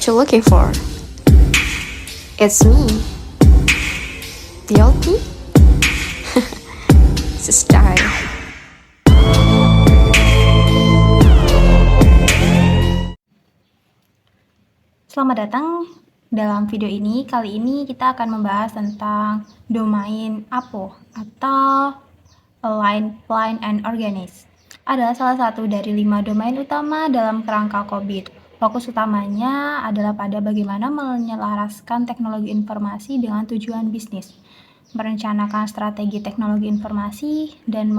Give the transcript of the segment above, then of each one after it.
what you're looking for. It's me, the old me. It's a style. Selamat datang dalam video ini. Kali ini kita akan membahas tentang domain APO atau Align, Plan, and Organize. Adalah salah satu dari 5 domain utama dalam kerangka COVID. Fokus utamanya adalah pada bagaimana menyelaraskan teknologi informasi dengan tujuan bisnis, merencanakan strategi teknologi informasi, dan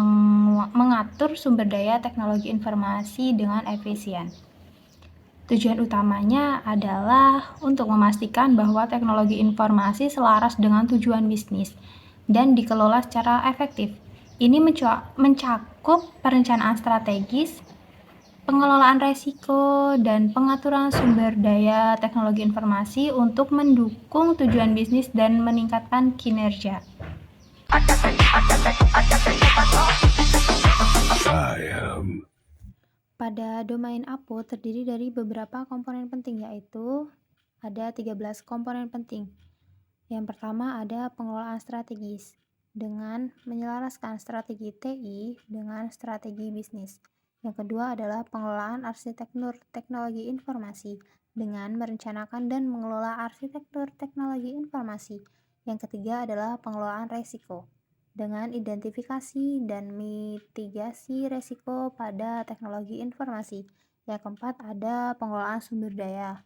mengatur sumber daya teknologi informasi dengan efisien. Tujuan utamanya adalah untuk memastikan bahwa teknologi informasi selaras dengan tujuan bisnis dan dikelola secara efektif. Ini mencakup perencanaan strategis, pengelolaan resiko, dan pengaturan sumber daya teknologi informasi untuk mendukung tujuan bisnis dan meningkatkan kinerja. Pada domain APO terdiri dari beberapa komponen penting, yaitu ada 13 komponen penting. Yang pertama ada pengelolaan strategis dengan menyelaraskan strategi TI dengan strategi bisnis. Yang kedua adalah pengelolaan arsitektur teknologi informasi dengan merencanakan dan mengelola arsitektur teknologi informasi. Yang ketiga adalah pengelolaan resiko dengan identifikasi dan mitigasi resiko pada teknologi informasi. Yang keempat ada pengelolaan sumber daya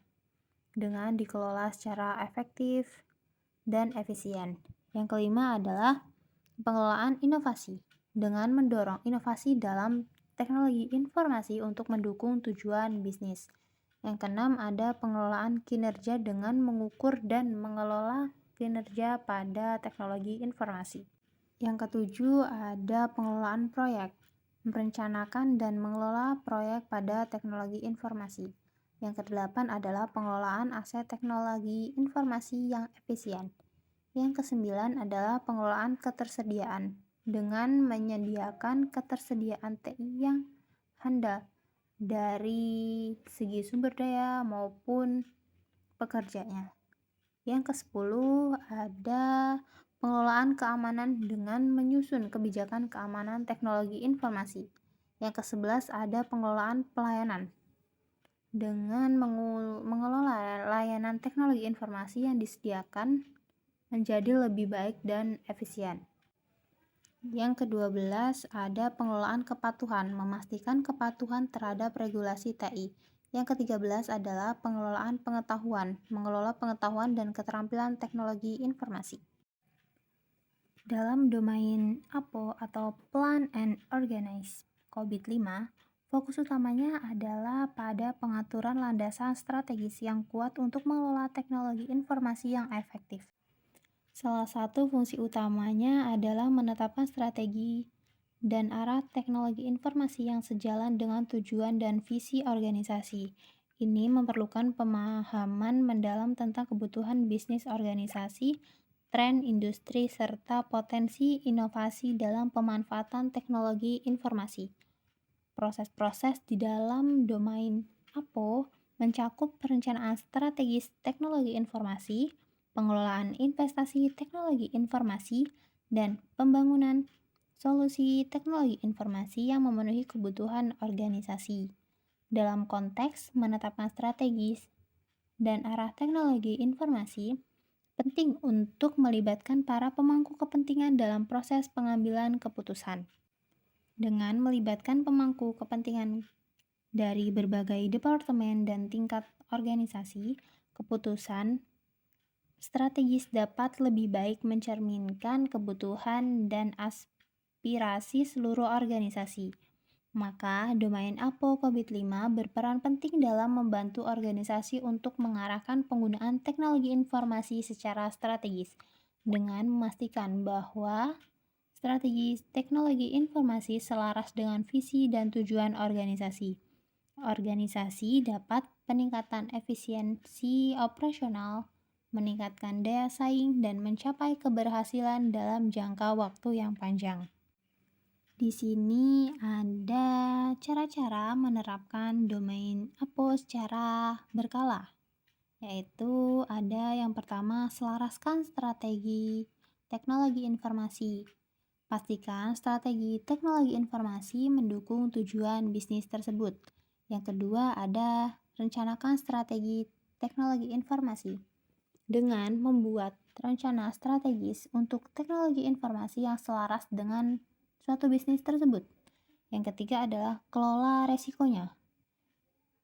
dengan dikelola secara efektif dan efisien. Yang kelima adalah pengelolaan inovasi dengan mendorong inovasi dalam teknologi informasi untuk mendukung tujuan bisnis. Yang keenam ada pengelolaan kinerja dengan mengukur dan mengelola kinerja pada teknologi informasi. Yang ketujuh ada pengelolaan proyek, merencanakan dan mengelola proyek pada teknologi informasi. Yang kedelapan adalah pengelolaan aset teknologi informasi yang efisien. Yang kesembilan adalah pengelolaan ketersediaan dengan menyediakan ketersediaan TI yang handal dari segi sumber daya maupun pekerjanya. Yang kesepuluh ada pengelolaan keamanan dengan menyusun kebijakan keamanan teknologi informasi. Yang ke-11 ada pengelolaan pelayanan dengan mengelola layanan teknologi informasi yang disediakan menjadi lebih baik dan efisien. Yang ke-12 ada pengelolaan kepatuhan, memastikan kepatuhan terhadap regulasi TI. Yang ke-13 adalah pengelolaan pengetahuan, mengelola pengetahuan dan keterampilan teknologi informasi. Dalam domain APO atau Plan and Organize COVID-5, fokus utamanya adalah pada pengaturan landasan strategis yang kuat untuk mengelola teknologi informasi yang efektif. Salah satu fungsi utamanya adalah menetapkan strategi dan arah teknologi informasi yang sejalan dengan tujuan dan visi organisasi. Ini memerlukan pemahaman mendalam tentang kebutuhan bisnis organisasi, tren industri, serta potensi inovasi dalam pemanfaatan teknologi informasi. Proses-proses di dalam domain APO mencakup perencanaan strategis teknologi informasi, pengelolaan investasi teknologi informasi, dan pembangunan solusi teknologi informasi yang memenuhi kebutuhan organisasi. Dalam konteks menetapkan strategis dan arah teknologi informasi, penting untuk melibatkan para pemangku kepentingan dalam proses pengambilan keputusan. Dengan melibatkan pemangku kepentingan dari berbagai departemen dan tingkat organisasi, keputusan strategis dapat lebih baik mencerminkan kebutuhan dan aspirasi seluruh organisasi. Maka, domain APO COVID-5 berperan penting dalam membantu organisasi untuk mengarahkan penggunaan teknologi informasi secara strategis, dengan memastikan bahwa strategi teknologi informasi selaras dengan visi dan tujuan organisasi. Organisasi dapat peningkatan efisiensi operasional, meningkatkan daya saing, dan mencapai keberhasilan dalam jangka waktu yang panjang. Di sini ada cara-cara menerapkan domain APO secara berkala. Yaitu ada yang pertama, selaraskan strategi teknologi informasi. Pastikan strategi teknologi informasi mendukung tujuan bisnis tersebut. Yang kedua ada rencanakan strategi teknologi informasi dengan membuat rencana strategis untuk teknologi informasi yang selaras dengan suatu bisnis tersebut. Yang ketiga adalah kelola resikonya.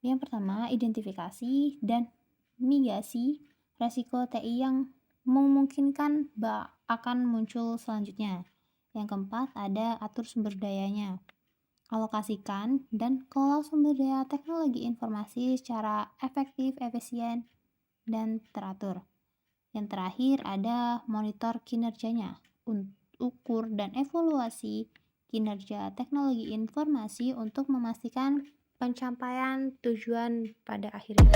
Yang pertama, identifikasi dan mitigasi resiko TI yang memungkinkan akan muncul selanjutnya. Yang keempat, ada atur sumber dayanya. Alokasikan dan kelola sumber daya teknologi informasi secara efektif, efisien, dan teratur. Yang terakhir ada monitor kinerjanya, ukur dan evaluasi kinerja teknologi informasi untuk memastikan pencapaian tujuan pada akhirnya.